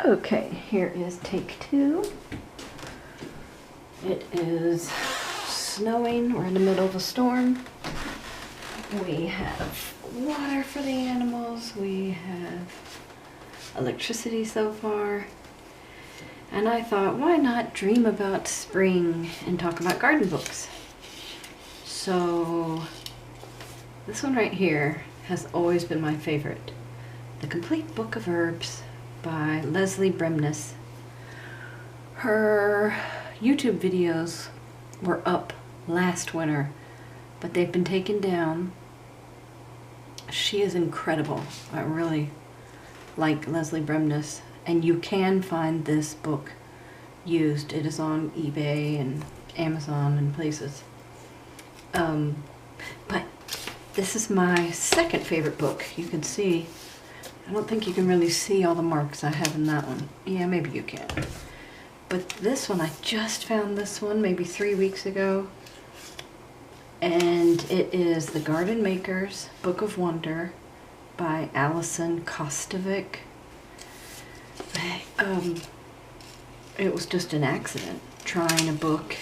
Okay, here is take two. It is snowing. We're in the middle of a storm. We have water for the animals. We have electricity so far. And I thought, why not dream about spring and talk about garden books? So this one right here has always been my favorite. The Complete Book of Herbs by Lesley Bremness. Her YouTube videos were up last winter, but they've been taken down. She is incredible. I really like Lesley Bremness, and you can find this book used. It is on eBay and Amazon and places. But this is my second favorite book. You can see, I don't think you can really see all the marks I have in that one. Yeah, maybe you can. But this one, I just found this one maybe 3 weeks ago. And it is The Garden Maker's Book of Wonder by Alison Kostovic. It was just an accident trying a book,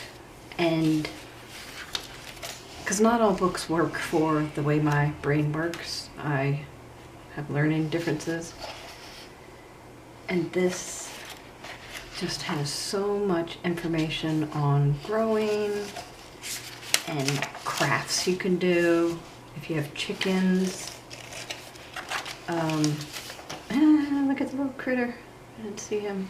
and because not all books work for the way my brain works. I have learning differences, and this just has so much information on growing and crafts you can do if you have chickens. Look at the little critter. I didn't see him.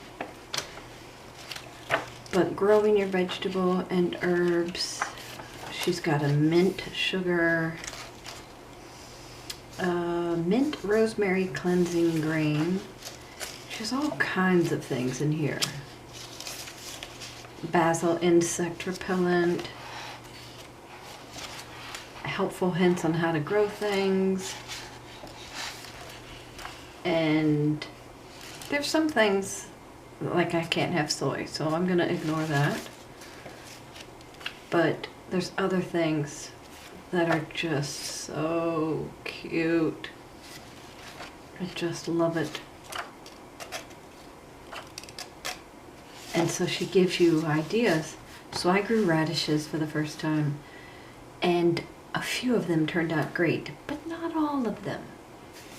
But growing your vegetable and herbs. She's got a mint sugar, mint rosemary cleansing grain. She has all kinds of things in here. Basil insect repellent. Helpful hints on how to grow things. And there's some things, like I can't have soy, so I'm going to ignore that. But there's other things that are just so cute. I just love it. And so she gives you ideas. So I grew radishes for the first time, and a few of them turned out great, but not all of them.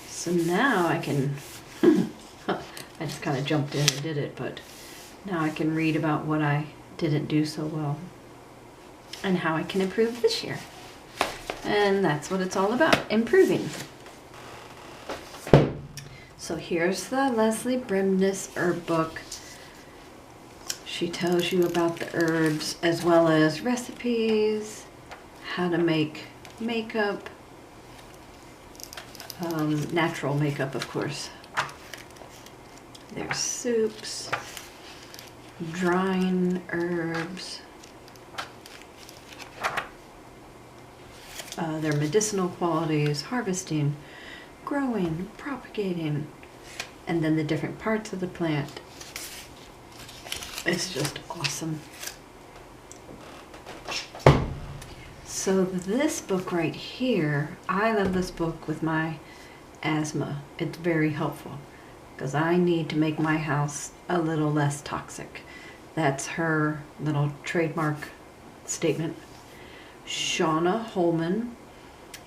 So now I can, I just kind of jumped in and did it, but now I can read about what I didn't do so well and how I can improve this year. And that's what it's all about, improving. So here's the Lesley Bremness herb book. She tells you about the herbs as well as recipes, how to make makeup, natural makeup, of course. There's soups, drying herbs, their medicinal qualities, harvesting, growing, propagating, and then the different parts of the plant. It's just awesome. So this book right here, I love this book with my asthma. It's very helpful because I need to make my house a little less toxic. That's her little trademark statement. Shauna Holman,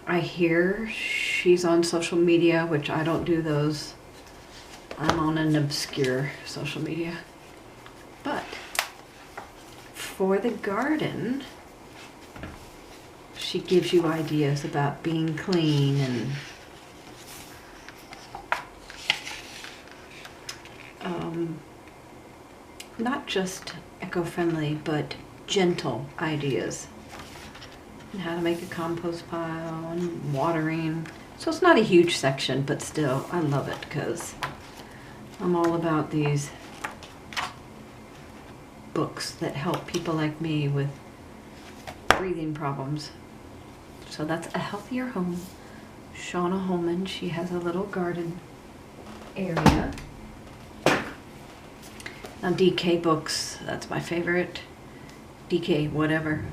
I hear she's on social media, which I don't do those. I'm on an obscure social media. But for the garden, she gives you ideas about being clean and not just eco-friendly, but gentle ideas. And how to make a compost pile and watering. So it's not a huge section, but still, I love it because I'm all about these books that help people like me with breathing problems. So that's A Healthier Home. Shauna Holman, she has a little garden area. Now DK books, that's my favorite. DK whatever,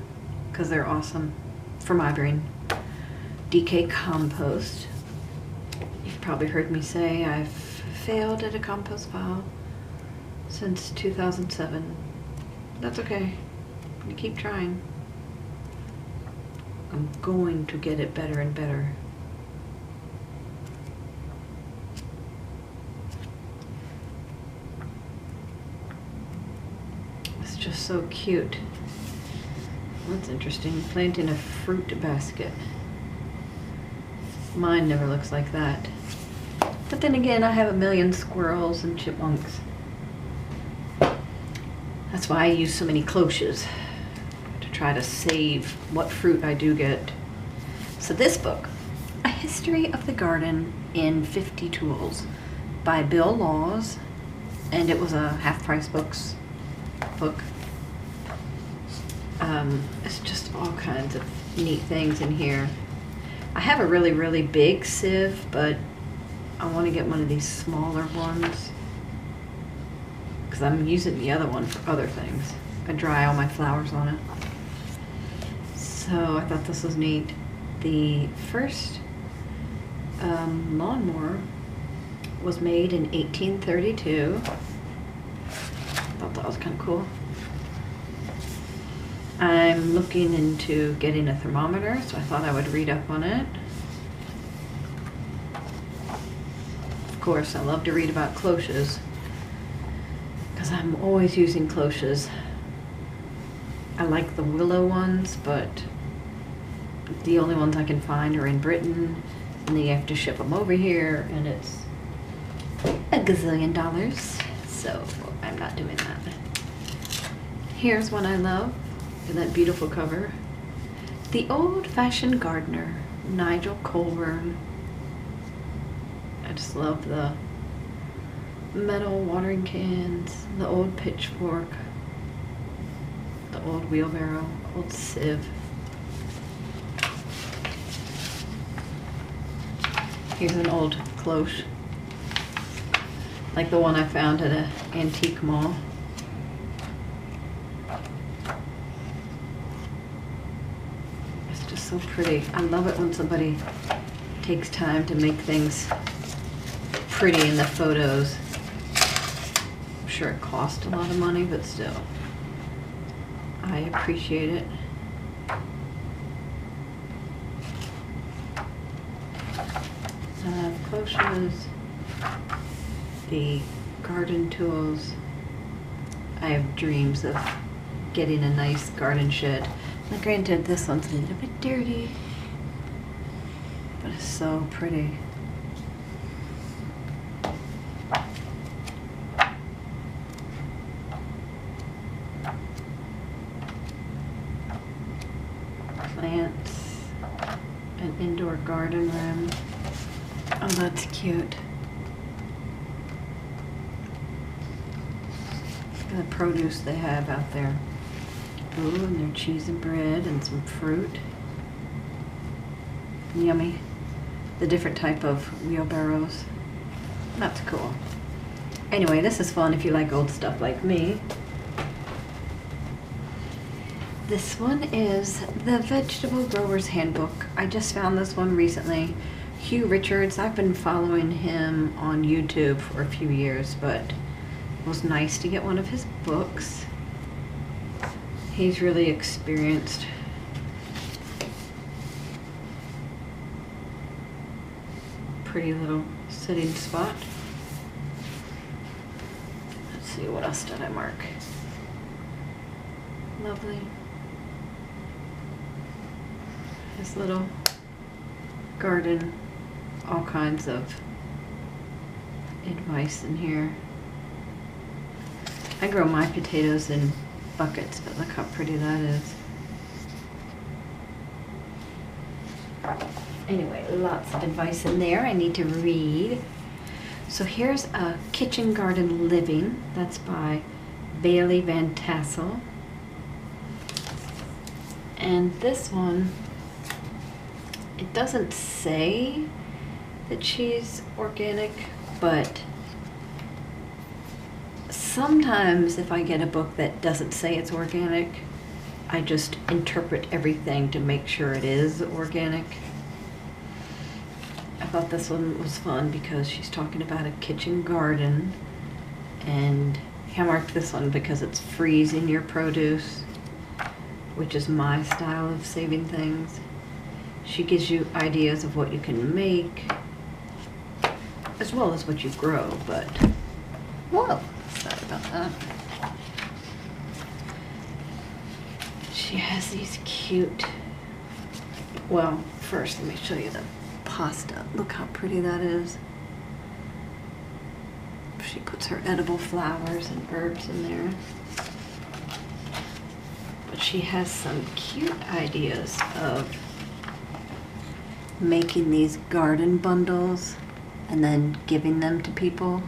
because they're awesome for my brain. DK compost. You've probably heard me say I've failed at a compost pile since 2007. That's okay. I'm gonna keep trying. I'm going to get it better and better. It's just so cute. That's interesting. Planting a fruit basket. Mine never looks like that. But then again, I have a million squirrels and chipmunks. That's why I use so many cloches, to try to save what fruit I do get. So this book, A History of the Garden in 50 Tools by Bill Laws, and it was a half-price book. It's just all kinds of neat things in here. I have a really, really big sieve, but I want to get one of these smaller ones because I'm using the other one for other things. I dry all my flowers on it. So I thought this was neat. The first lawnmower was made in 1832. I thought that was kind of cool. I'm looking into getting a thermometer, so I thought I would read up on it. Of course, I love to read about cloches because I'm always using cloches. I like the willow ones, but the only ones I can find are in Britain, and then you have to ship them over here, and it's a gazillion dollars, so I'm not doing that. Here's one I love. That beautiful cover. The Old-Fashioned Gardener, Nigel Colburn. I just love the metal watering cans, the old pitchfork, the old wheelbarrow, old sieve. Here's an old cloche, like the one I found at an antique mall. So pretty. I love it when somebody takes time to make things pretty in the photos. I'm sure it cost a lot of money, but still, I appreciate it. Cloches, the garden tools. I have dreams of getting a nice garden shed. Now, granted, this one's a little bit dirty, but it's so pretty. Plants, an indoor garden room. Oh, that's cute. Look at the produce they have out there. Ooh, and their cheese and bread and some fruit. Yummy. The different type of wheelbarrows. That's cool. Anyway, this is fun if you like old stuff like me. This one is the Vegetable Grower's Handbook. I just found this one recently. Huw Richards, I've been following him on YouTube for a few years, but it was nice to get one of his books. He's really experienced. Pretty little sitting spot. Let's see, what else did I mark? Lovely. His little garden, all kinds of advice in here. I grow my potatoes in buckets, but look how pretty that is. Anyway, lots of advice in there I need to read. So here's a Kitchen Garden Living. That's by Bailey Van Tassel. And this one, it doesn't say that she's organic, but sometimes if I get a book that doesn't say it's organic, I just interpret everything to make sure it is organic. I thought this one was fun because she's talking about a kitchen garden, and I marked this one because it's freezing your produce, which is my style of saving things. She gives you ideas of what you can make, as well as what you grow, but whoa, sorry about that. She has these cute, well, first let me show you the pasta. Look how pretty that is. She puts her edible flowers and herbs in there. But she has some cute ideas of making these garden bundles and then giving them to people.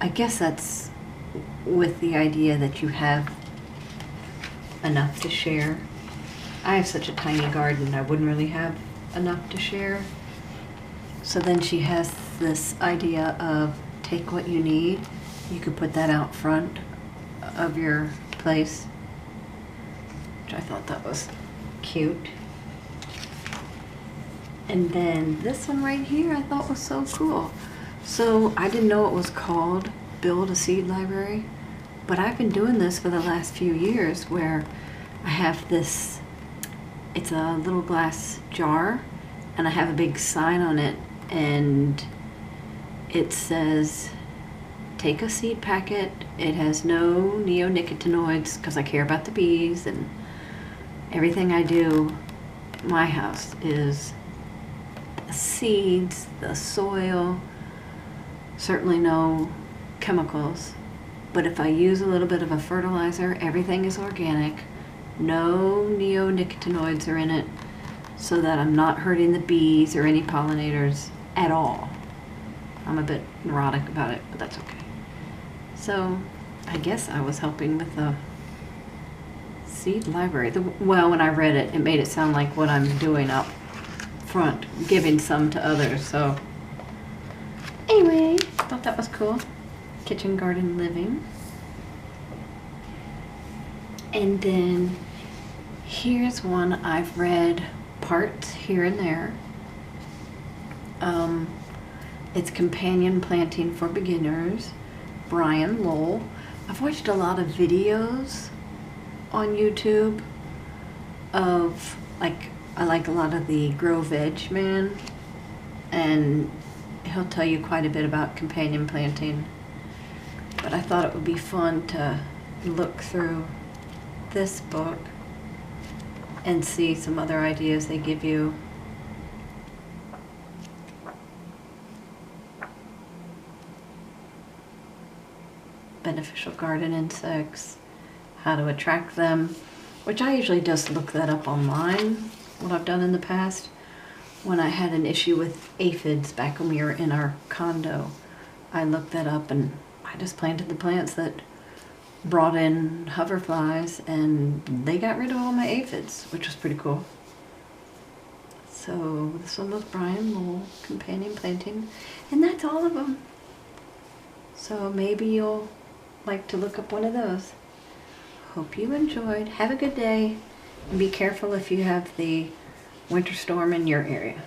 I guess that's with the idea that you have enough to share. I have such a tiny garden, I wouldn't really have enough to share. So then she has this idea of take what you need. You could put that out front of your place, which I thought that was cute. And then this one right here I thought was so cool. So I didn't know it was called Build a Seed Library, but I've been doing this for the last few years where I have this, it's a little glass jar and I have a big sign on it and it says take a seed packet. It has no neonicotinoids because I care about the bees, and everything I do in my house is the seeds, the soil, certainly no chemicals. But if I use a little bit of a fertilizer, everything is organic. No neonicotinoids are in it, so that I'm not hurting the bees or any pollinators at all. I'm a bit neurotic about it, but that's okay. So I guess I was helping with the seed library. Well, when I read it, it made it sound like what I'm doing up front, giving some to others. So anyway, thought that was cool. Kitchen garden living. And then here's one I've read parts here and there. It's Companion Planting for Beginners, Brian Lowell. I've watched a lot of videos on YouTube of, like, I like a lot of the Grow Veg Man, and he'll tell you quite a bit about companion planting. But I thought it would be fun to look through this book and see some other ideas they give you. Beneficial garden insects, how to attract them, which I usually just look that up online, what I've done in the past. When I had an issue with aphids back when we were in our condo, I looked that up and I just planted the plants that brought in hoverflies, and they got rid of all my aphids, which was pretty cool. So this one was Brian Lowell, Companion Planting, and that's all of them. So maybe you'll like to look up one of those. Hope you enjoyed. Have a good day, and be careful if you have the winter storm in your area.